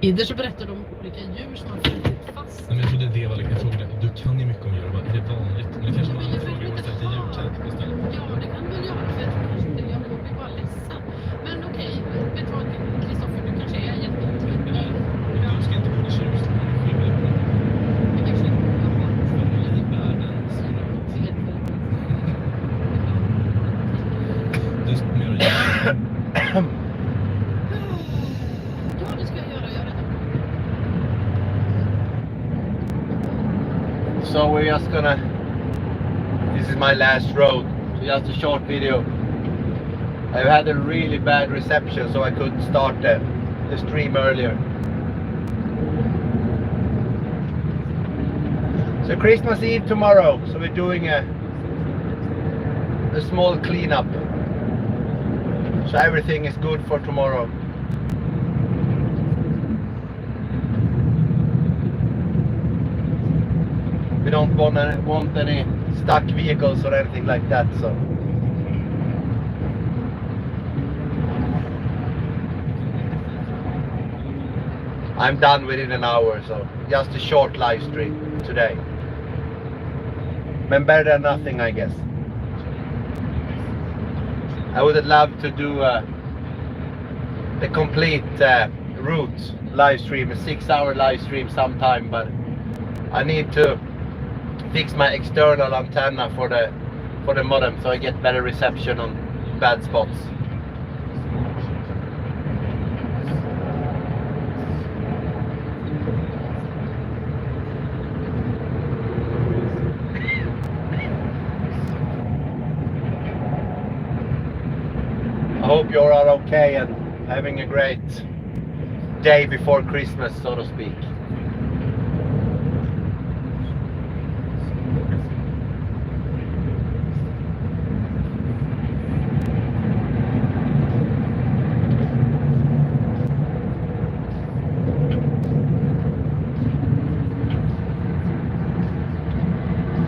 Vidare så berättar de om olika djur som har flutit fast. Men jag trodde det var liksom frågan. Du kan ju mycket om djur. Är det vanligt? Men det kanske var en fråga om att sätta djurtält istället. Ja, det kan väl göra. För jag tror kanske inte jag blir bara ledsen. Men okej, vet du vad Kristoffer, du kanske är jätteotrolig. Men du ska inte gå i tjurstånd. Jag kanske inte har I världens du ska mer göra. Ja, det ska jag göra det. So we're just gonna, this is my last road, so just a short video. I've had a really bad reception, so I couldn't start the stream earlier. So Christmas Eve tomorrow, so we're doing a small cleanup. So everything is good for tomorrow. We don't want any stuck vehicles or anything like that, so. I'm done within an hour, so just a short live stream today. But better than nothing, I guess. I would have loved to do the complete route live stream, a 6-hour live stream sometime, but I need to fix my external antenna for the modem so I get better reception on bad spots. I hope you're all okay and having a great day before Christmas, so to speak.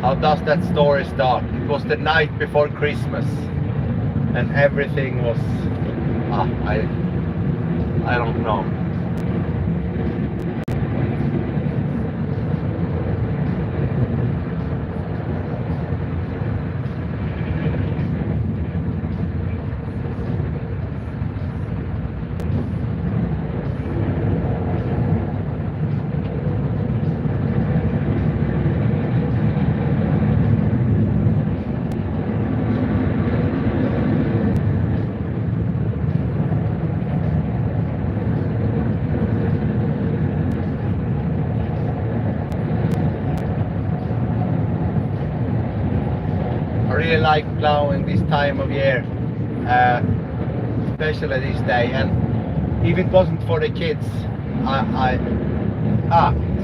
How does that story start? It was the night before Christmas and everything was I don't know. I really like plowing this time of year, especially this day. And if it wasn't for the kids,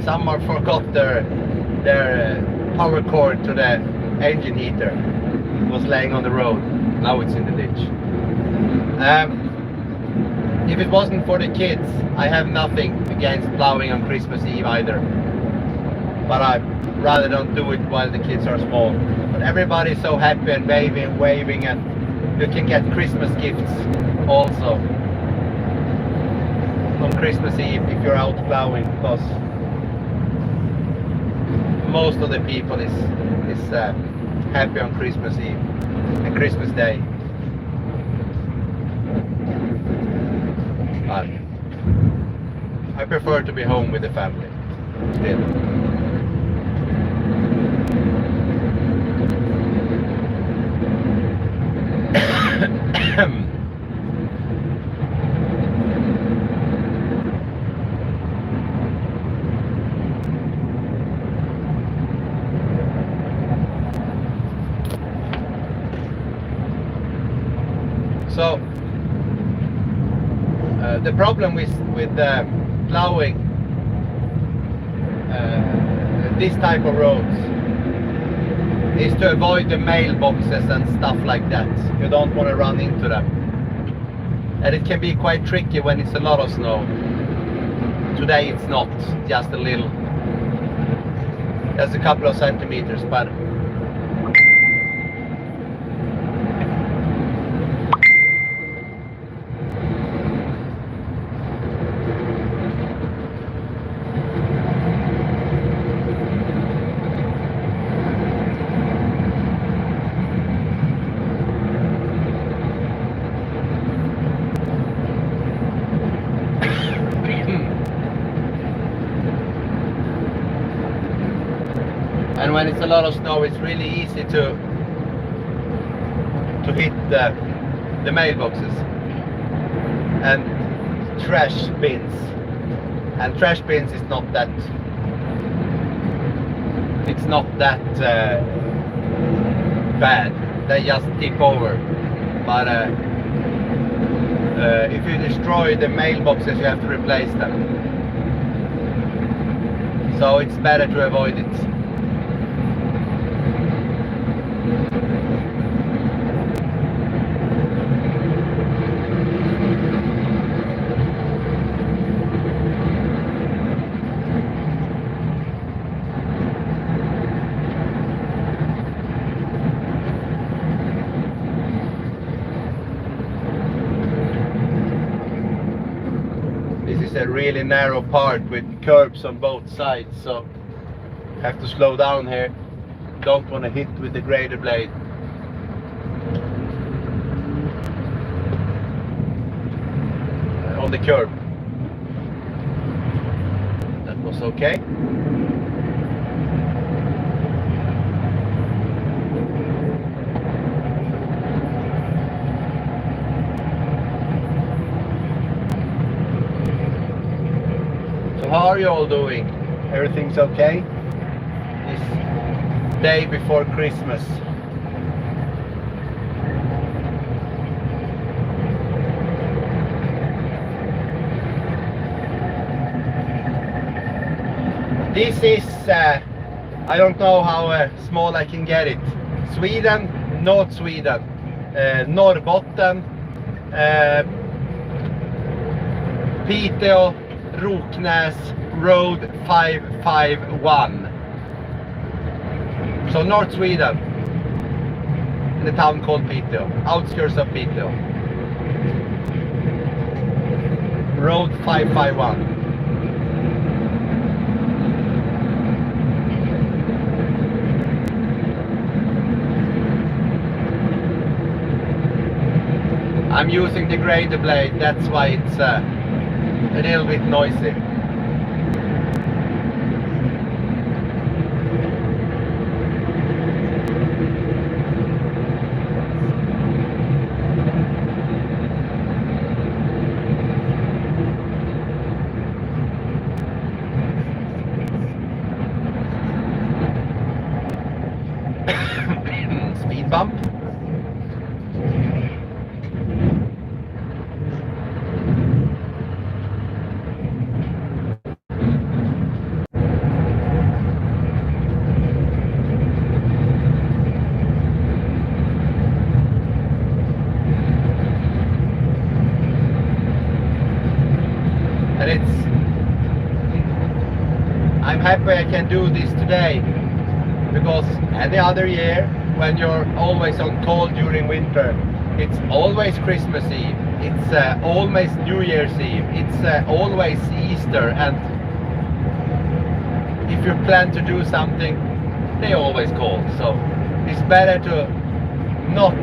someone forgot their power cord to the engine heater. It was laying on the road. Now it's in the ditch. If it wasn't for the kids, I have nothing against plowing on Christmas Eve either. But I rather don't do it while the kids are small. But everybody's so happy and waving, and you can get Christmas gifts also on Christmas Eve if you're out plowing, because most of the people is happy on Christmas Eve and Christmas Day. But I prefer to be home with the family still. So the problem with plowing this type of roads is to avoid the mailboxes and stuff like that. You don't want to run into them, and it can be quite tricky when it's a lot of snow. Today it's not, just a little, just a couple of centimeters, but And when it's a lot of snow, it's really easy to hit the mailboxes and trash bins. And trash bins is not that. It's not that bad. They just tip over. But if you destroy the mailboxes, you have to replace them. So it's better to avoid it. This is a really narrow part with curbs on both sides, so have to slow down here. Don't want to hit with the grader blade. On the curb. That was okay. So how are you all doing? Everything's okay? This day before Christmas. This is, I don't know how small I can get it. Sweden, North Sweden, Norrbotten, Piteå, Roknäs, Road 551. So North Sweden, in a town called Piteå, outskirts of Piteå. Road 551. I'm using the grader blade, that's why it's a little bit noisy. Speed bump. And I'm happy I can do this today, because any other year when you're always on call during winter, it's always Christmas Eve, it's always New Year's Eve, it's always Easter, and if you plan to do something, they always call. So it's better to not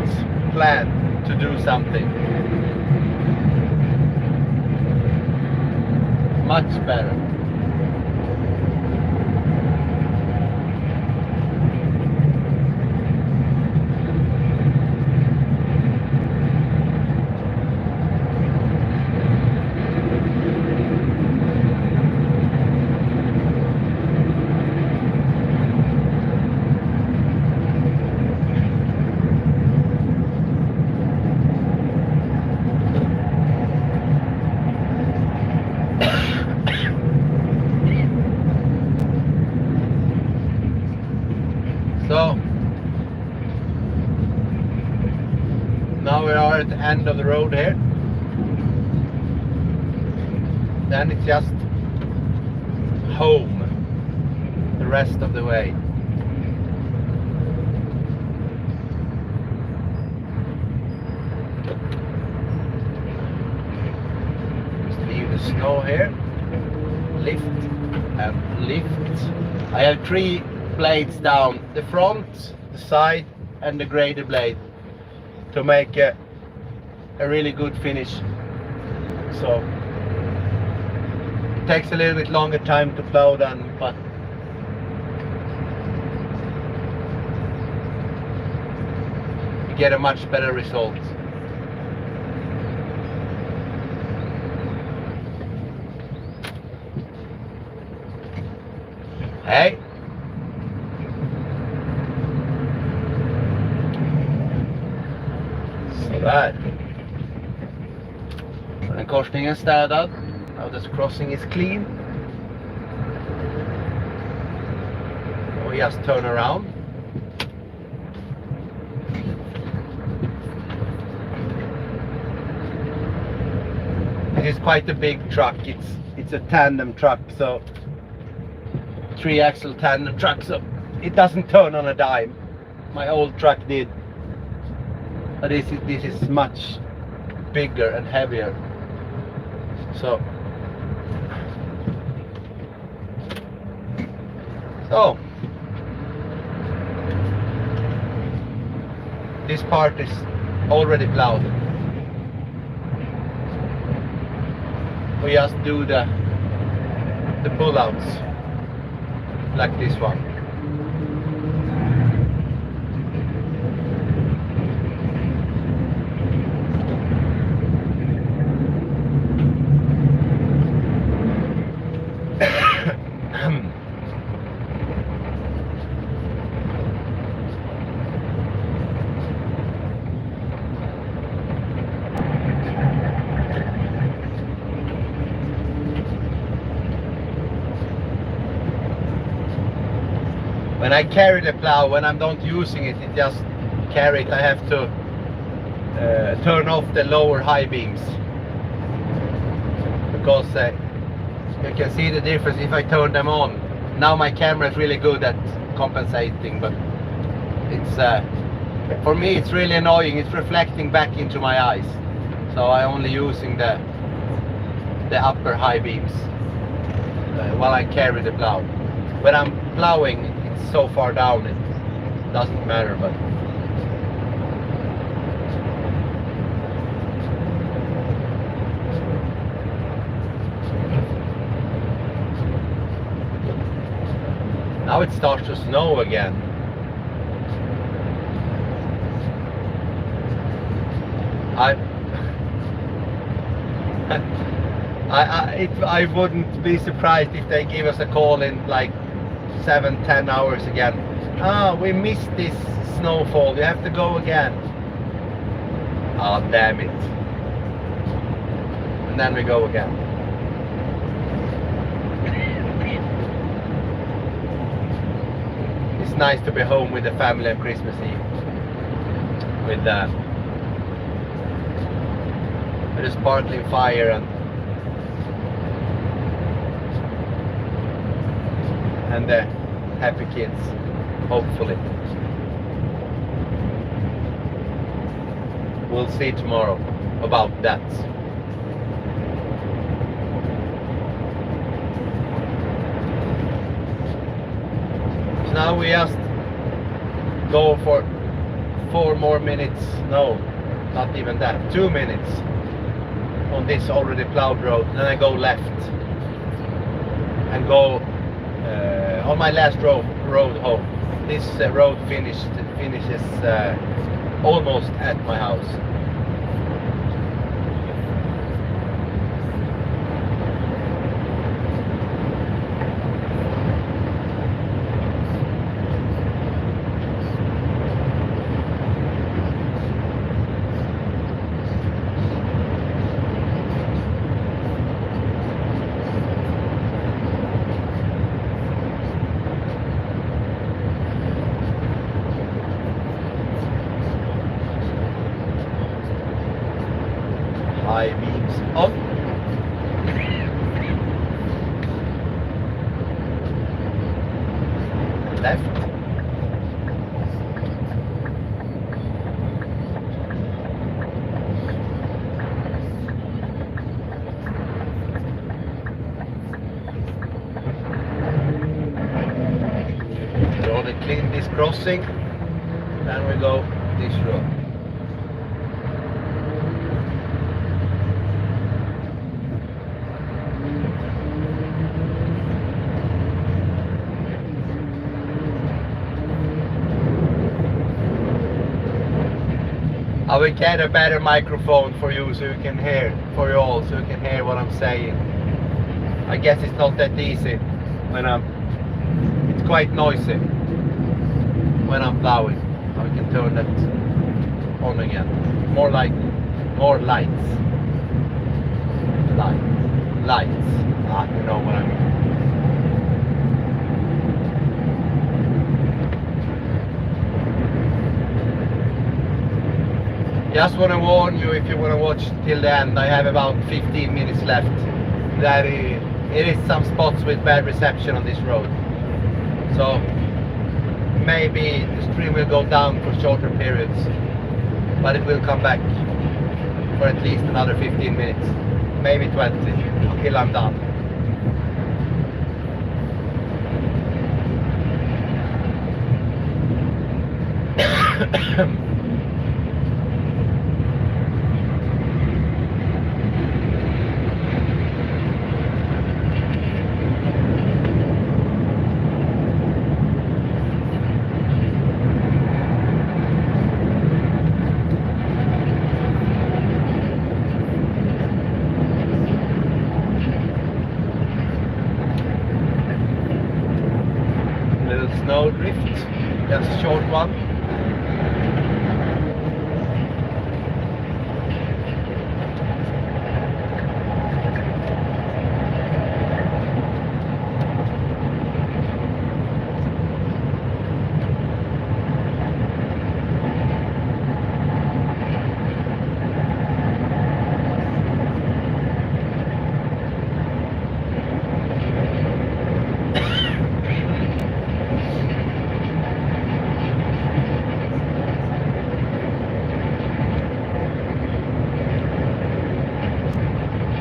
plan to do something. Much better. So now we are at the end of the road here. Then it's just home the rest of the way. Just leave the snow here. Lift and lift. I have 3 blades down, the front, the side and the grader blade, to make a really good finish. So it takes a little bit longer time to plow than, but get a much better result. Hey. Sådär. Så den korsningen städad. Now this crossing is clean. We just turn around. This is quite a big truck. It's a tandem truck, so 3-axle tandem truck, so it doesn't turn on a dime. My old truck did, but this is much bigger and heavier. So this part is already plowed. We just do the pull-outs like this one. When I carry the plow, when I'm not using it, it just carry it. I have to turn off the lower high beams, because you can see the difference if I turn them on. Now my camera is really good at compensating, but it's for me it's really annoying. It's reflecting back into my eyes, so I'm only using the upper high beams while I carry the plow. When I'm plowing, it's so far down it doesn't matter, but now it starts to snow again. I wouldn't be surprised if they give us a call in like 7-10 hours again. We missed this snowfall, you have to go again. Damn it. And then we go again. It's nice to be home with the family on Christmas Eve. With a sparkling fire and the happy kids, hopefully. We'll see tomorrow about that. So now we just go for 4 more minutes, no, not even that, 2 minutes on this already plowed road, then I go left and go on my last road home. This road finishes almost at my house. High beams on. Left. We want to clean this crossing, then we go this road. I will get a better microphone for you so you can hear, for you all, so you can hear what I'm saying. I guess it's not that easy when it's quite noisy when I'm plowing. I can turn that on again. More lights. Lights. You know what I mean. Just want to warn you, if you want to watch till the end, I have about 15 minutes left. That it is some spots with bad reception on this road. So maybe the stream will go down for shorter periods, but it will come back for at least another 15 minutes, maybe 20, until I'm done. Snow drift, just a short one.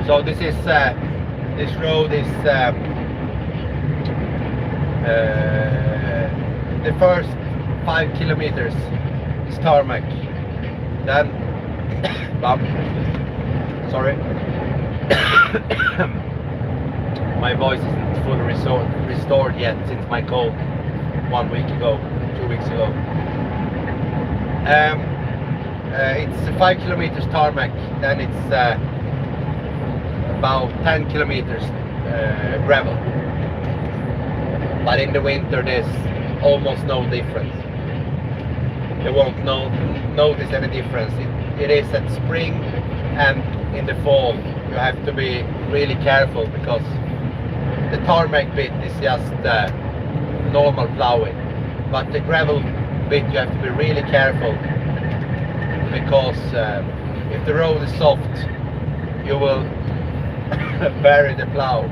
So this road is the first 5 kilometers is tarmac. Then bump. Sorry, my voice isn't fully restored yet since my cold 1 week ago, 2 weeks ago. It's 5 kilometers tarmac. Then it's about 10 kilometers gravel, but in the winter there's almost no difference. You won't notice any difference. It is at spring and in the fall you have to be really careful, because the tarmac bit is just normal plowing, but the gravel bit you have to be really careful, because if the road is soft you will bury the plow,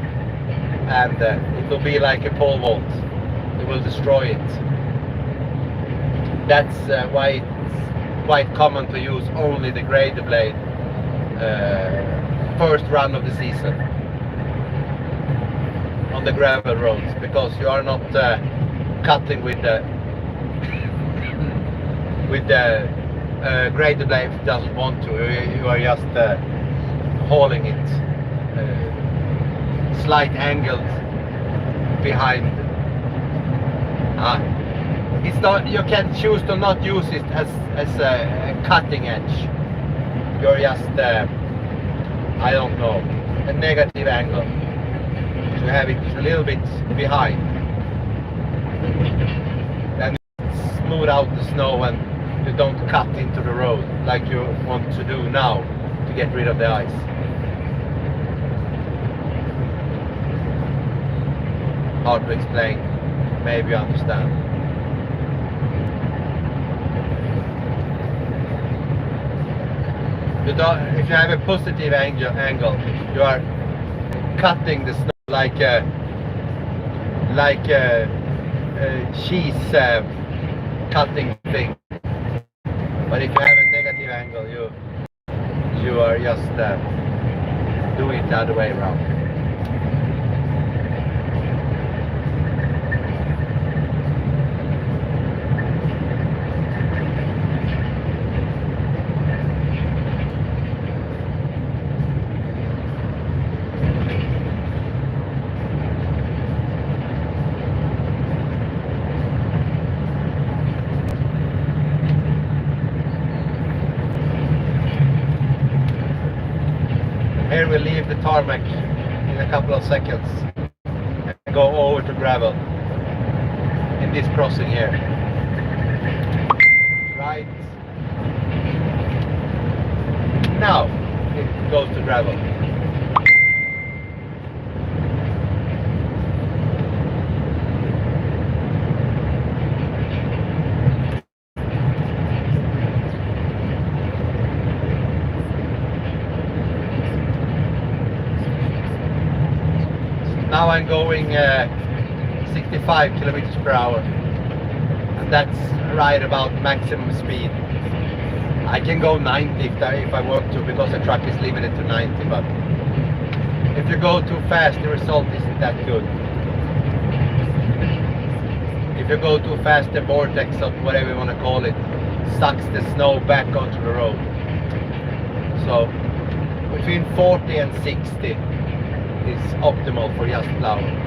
and it will be like a pole vault. It will destroy it. That's why it's quite common to use only the grader blade first run of the season on the gravel roads, because you are not cutting with the grader blade if it doesn't want to. You are just hauling it slight angled behind. It's not, you can choose to not use it as a cutting edge. You're just I don't know, a negative angle. So you have it a little bit behind. Then smooth out the snow and you don't cut into the road like you want to do now to get rid of the ice. Hard to explain, maybe you understand. If you have a positive angle, you are cutting the snow like a cheese cutting thing. But if you have a negative angle, you are just doing it the other way around. here we leave the tarmac in a couple of seconds and go over to gravel in this crossing here. Right. Now it goes to gravel. Now I'm going 65 kilometers per hour, and that's right about maximum speed. I can go 90 if I want to, because the truck is limited to 90, but if you go too fast, the result isn't that good. If you go too fast, the vortex, or whatever you want to call it, sucks the snow back onto the road. So between 40 and 60 is optimal for just plowing.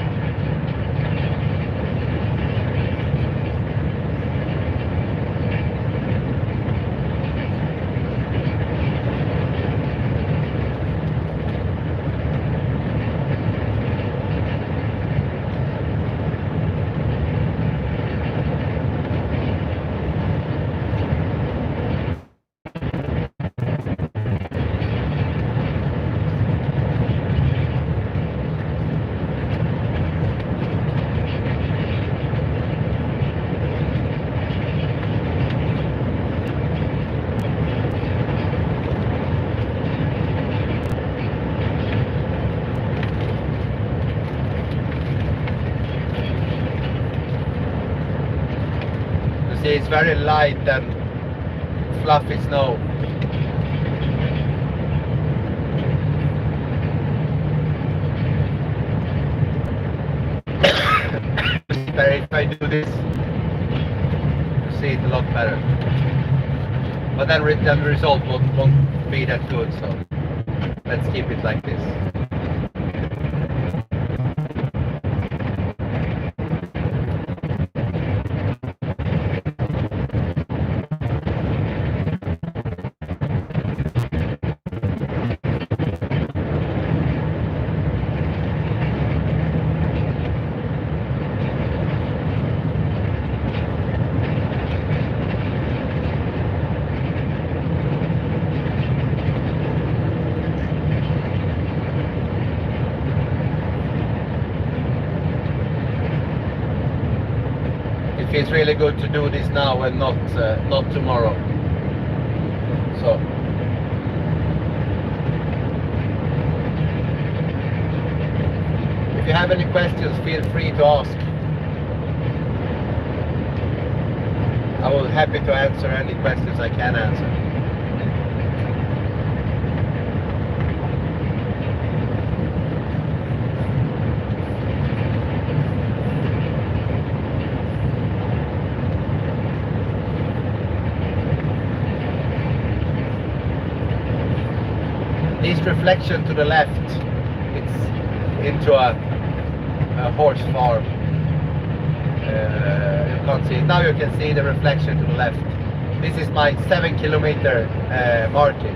See, it's very light and fluffy snow. If I do this, you see it a lot better. But then the result won't be that good, so let's keep it like this. It feels really good to do this now and not tomorrow. So if you have any questions, feel free to ask. I will be happy to answer any questions I can answer. This reflection to the left, it's into a horse farm. You can't see it. Now you can see the reflection to the left. This is my 7 kilometer marking.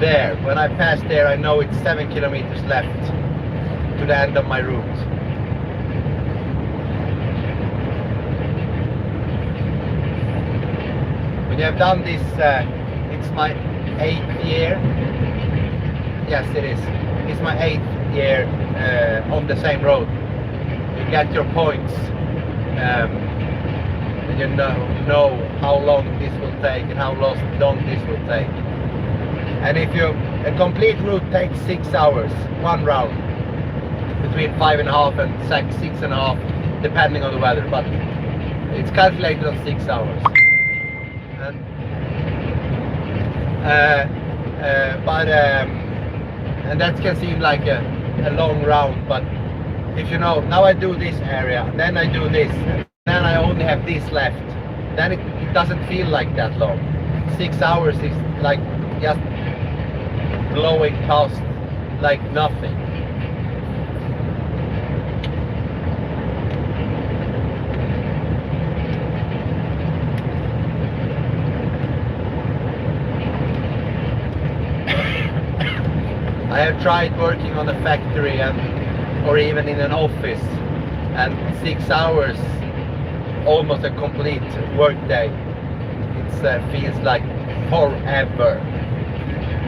There, when I pass there, I know it's 7 kilometers left to the end of my route. When you have done this, it's my 8th year. Yes, it is. It's my 8th year on the same road. You get your points, and you know how long this will take and how long this will take. And if a complete route takes 6 hours, one round, between 5.5 and 6.5, depending on the weather, but it's calculated on 6 hours. And that can seem like a long round, but if you know, now I do this area, then I do this, and then I only have this left, then it doesn't feel like that long. 6 hours is like just blowing past like nothing. I have tried working on a factory or even in an office, and 6 hours, almost a complete work day. It feels like forever.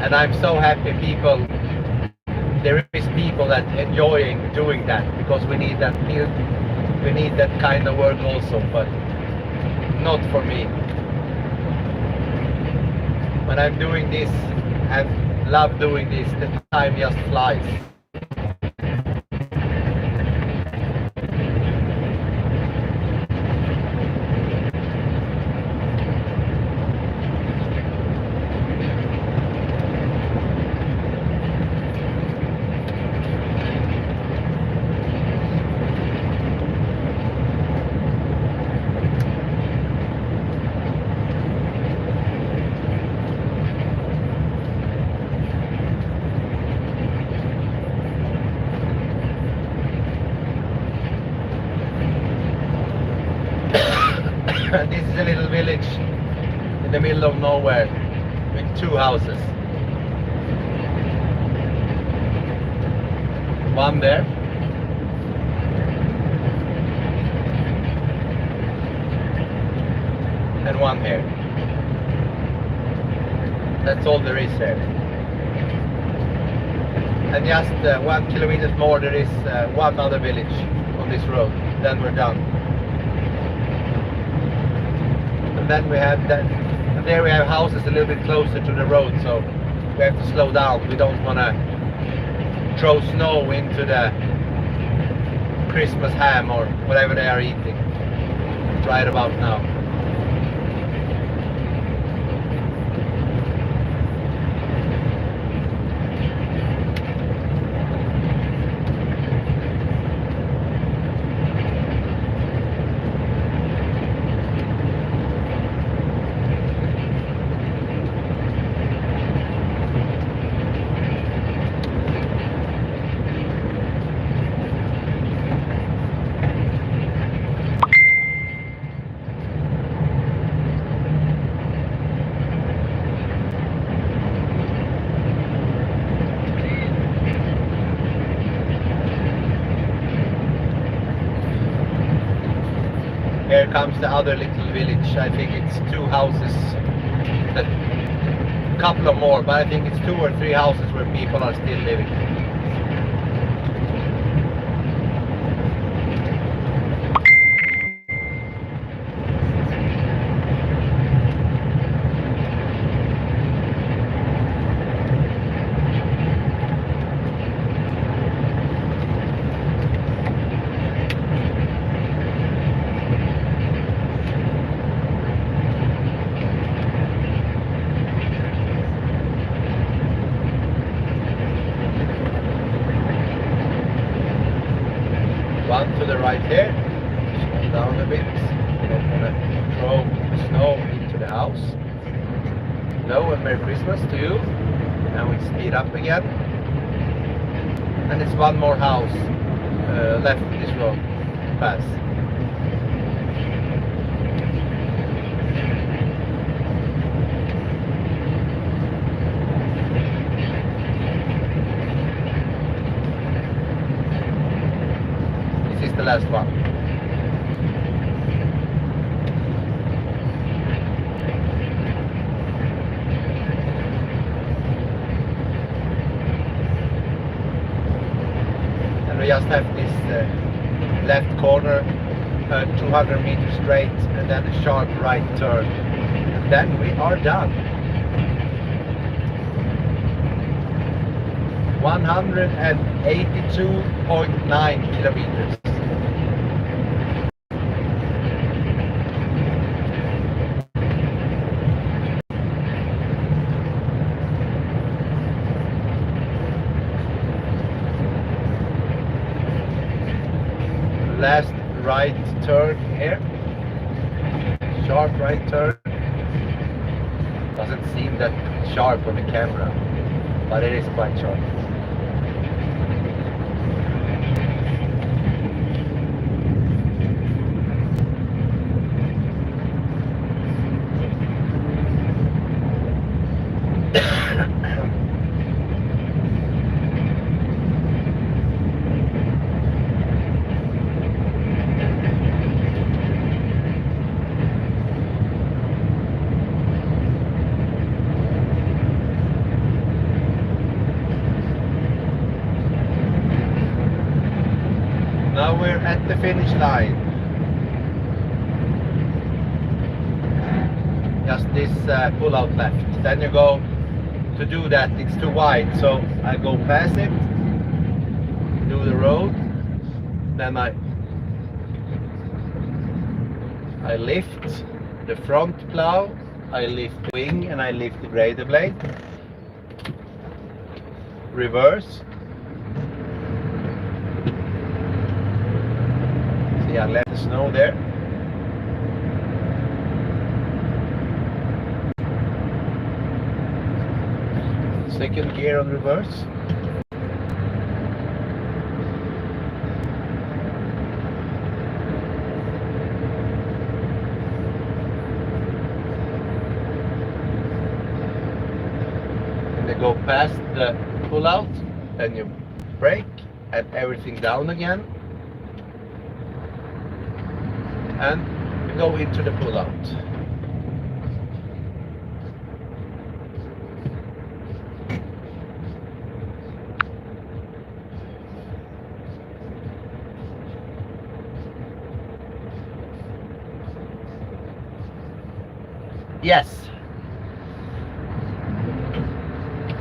And I'm so happy there is people that enjoying doing that, because we need that kind of work also, but not for me. When I'm doing this and love doing this, the time just flies. This is a little village in the middle of nowhere with 2 houses. One there. And one here. That's all there is there. And just 1 kilometer more there is one other village on this road. Then we're done. And then we have that, and there we have houses a little bit closer to the road, so we have to slow down. We don't want to throw snow into the Christmas ham or whatever they are eating right about now. Here comes the other little village. I think it's 2 houses, a couple of more, but I think it's 2 or 3 houses where people are still living. One to the right here. Slow down a bit. We don't want to throw snow into the house. Hello and Merry Christmas to you. And we speed up again. And it's one more house left in this road to pass. This is the last one. And we just have this left corner, 200 meters straight, and then a sharp right turn. And then we are done. 182.9 kilometers. Last right turn here. Sharp right turn. Doesn't seem that sharp on the camera, but it is quite sharp. finish line. Just this pull out left. Then you go to do that. It's too wide, so I go past it, do the road, then I lift the front plow, I lift the wing, and I lift the grader blade. Reverse. See, I left the snow there. Second gear on reverse. And they go past the pull out, then you brake and everything down again. And you go into the pull out. Yes.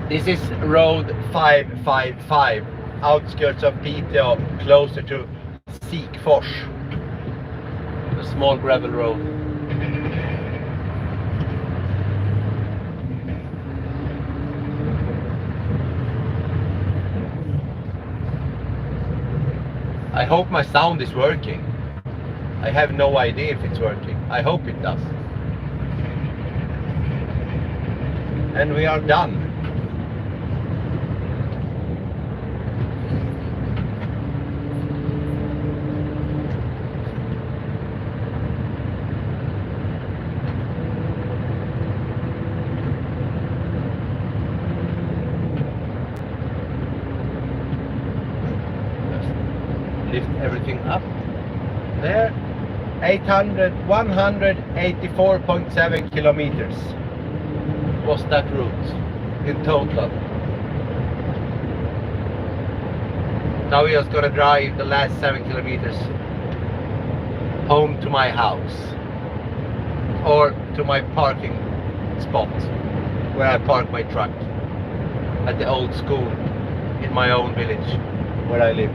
This is road 555, outskirts of Piteå, closer to Sikfors, a small gravel road. I hope my sound is working. I have no idea if it's working. I hope it does. And we are done. Lift everything up there. 184.7 kilometers was that route in total. Now we are just gonna drive the last 7 kilometers home to my house, or to my parking spot where I park my truck at the old school in my own village where I live.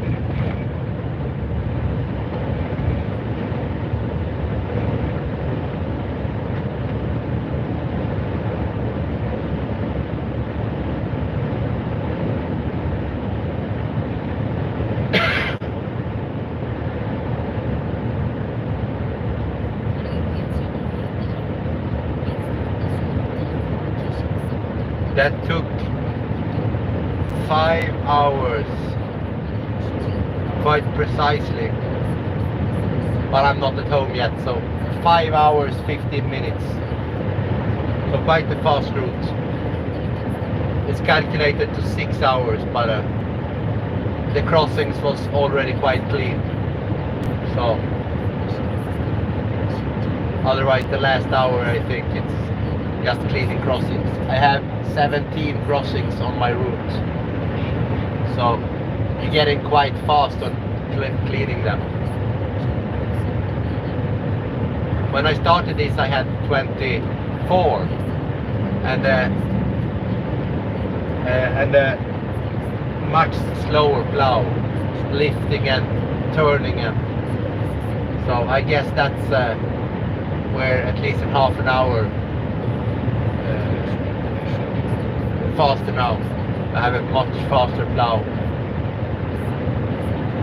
That took 5 hours, quite precisely, but I'm not at home yet, so 5 hours 15 minutes, so quite a fast route. It's calculated to 6 hours, but the crossings was already quite clean, so otherwise the last hour I think it's just cleaning crossings. I have 17 crossings on my route, so you're getting quite fast on cleaning them. When I started this I had 24 and a much slower plow, lifting and turning, and so I guess that's where at least in half an hour faster now. I have a much faster plow.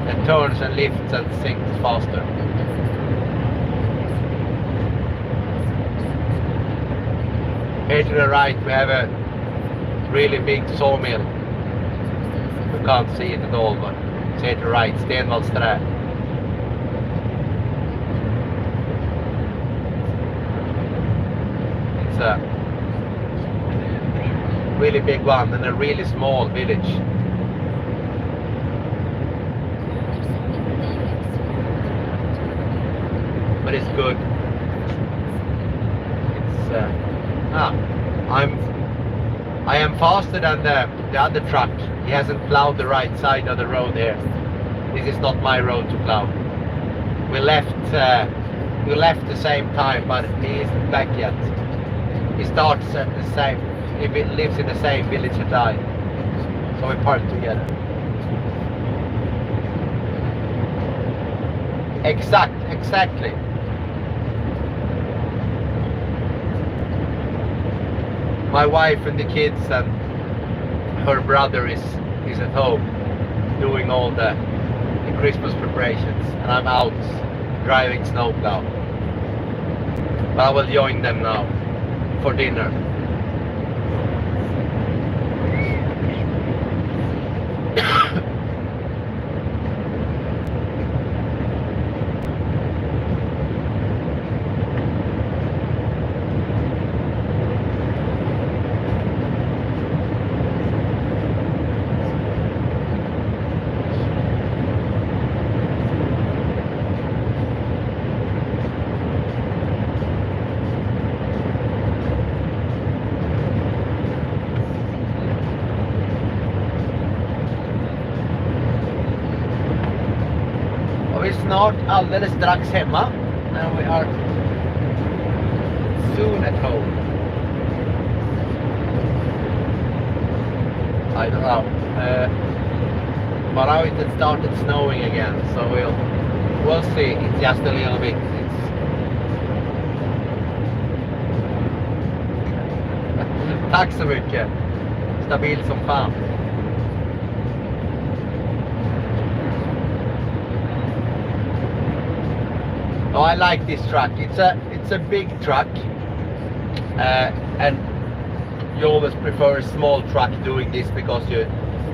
It turns and lifts and sinks faster. Here to the right we have a really big sawmill. You can't see it at all, but it's here to the right, Stenvallsträ. It's a really big one and a really small village. But it's good. It's I am faster than the other truck. He hasn't plowed the right side of the road here. This is not my road to plow. We left the same time, but he isn't back yet. He starts at the same. He lives in the same village as I, so we park together. Exactly. My wife and the kids and her brother is at home doing all the Christmas preparations, and I'm out driving snowplow. But I will join them now for dinner. Vi är snart alldeles strax hemma. And we are soon at home. I don't know. But now it has started snowing again, so we'll see. It's just a little bit. Tack så mycket. Stabil som fan. Oh, I like this truck. It's a big truck, and you always prefer a small truck doing this because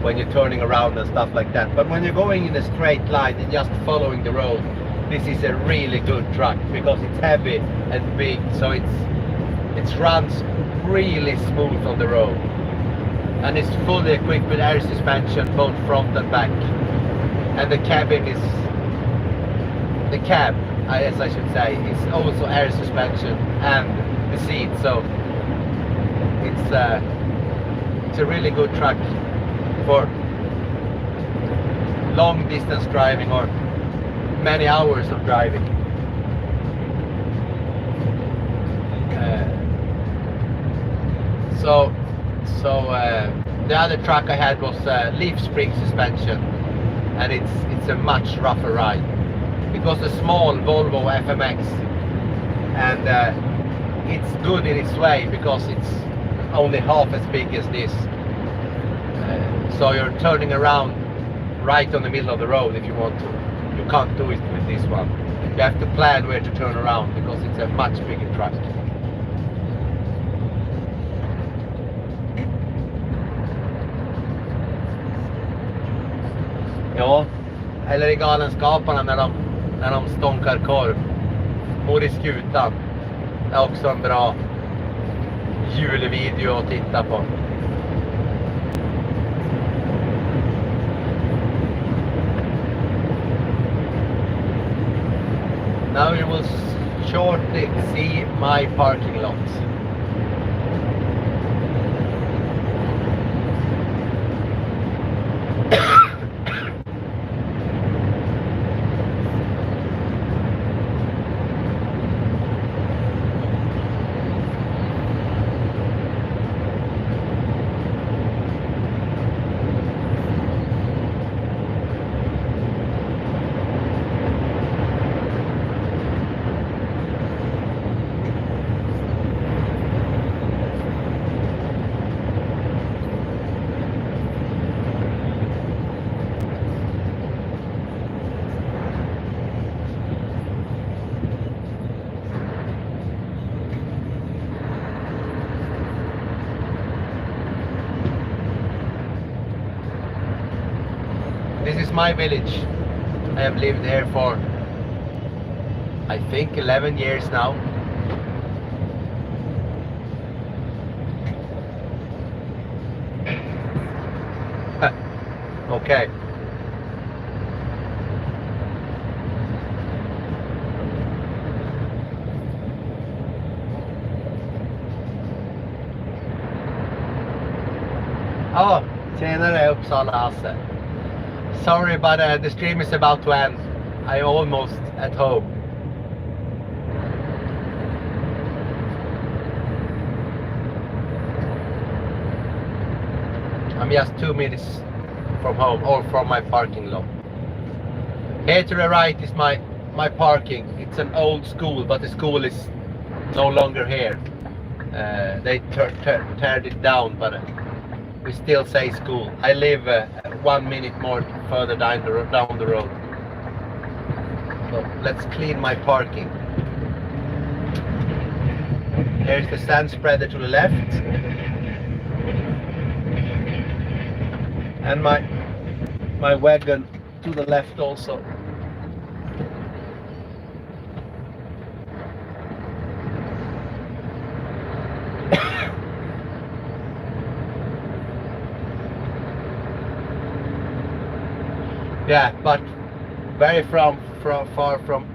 when you're turning around and stuff like that. But when you're going in a straight line and just following the road, this is a really good truck because it's heavy and big, so it runs really smooth on the road, and it's fully equipped with air suspension both front and back, and the cabin is as I should say, is also air suspension and the seat, so it's a really good truck for long distance driving or many hours of driving. So the other truck I had was leaf spring suspension, and it's a much rougher ride. It was a small Volvo FMX, and it's good in its way because it's only half as big as this. So you're turning around right on the middle of the road if you want to. You can't do it with this one. You have to plan where to turn around because it's a much bigger truck. Ja, eller i Galenskaparna när de stånkar korv. Mor i skutan. Det är också en bra julvideo att titta på. Now you will shortly see my parking lot. This is my village. I have lived here for, I think, 11 years now. Okay. Oh, tjenare Uppsala Hasse. Sorry, but the stream is about to end. I almost at home. I'm just 2 minutes from home or from my parking lot. Here to the right is my parking. It's an old school, but the school is no longer here. They teared it down, but we still say school. I live 1 minute more further down the road. So let's clean my parking. Here's the sand spreader to the left. And my wagon to the left also. Yeah, but very far from.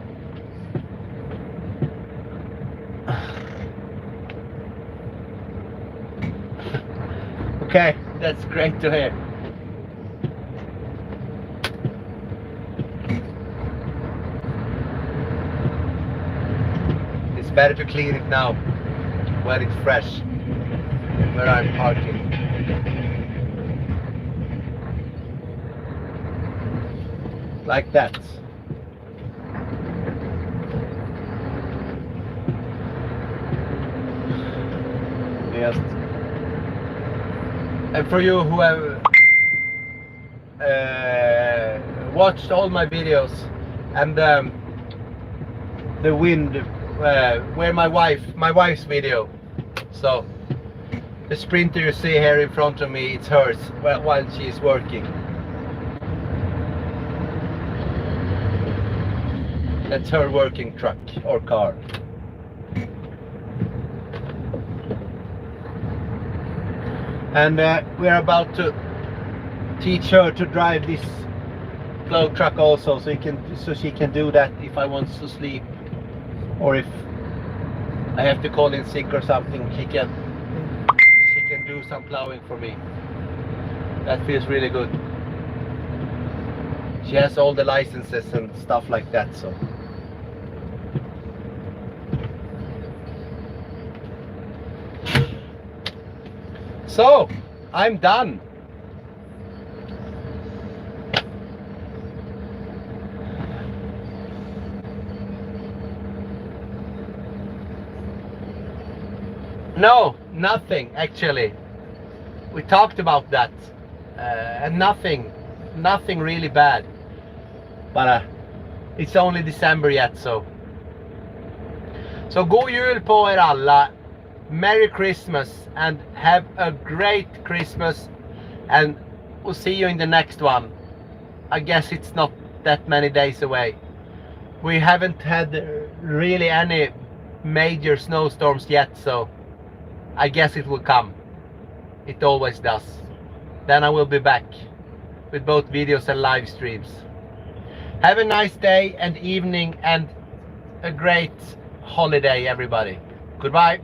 Okay, that's great to hear. It's better to clean it now when it's fresh, where I'm parking. Like that. Yes. And for you who have watched all my videos and the wind, where my wife's video. So the Sprinter you see here in front of me, it's hers while she's working. That's her working truck or car. And we're about to teach her to drive this plow truck also, so she can do that if I want to sleep, or if I have to call in sick or something, she can do some plowing for me. That feels really good. She has all the licenses and stuff like that, so. So, I'm done. No, nothing actually. We talked about that, and nothing really bad. But it's only December yet, so. Så god jul på er alla. Merry Christmas and have a great Christmas, and we'll see you in the next one. I guess it's not that many days away. We haven't had really any major snowstorms yet, so I guess it will come. It always does. Then I will be back with both videos and live streams. Have a nice day and evening and a great holiday, everybody. Goodbye.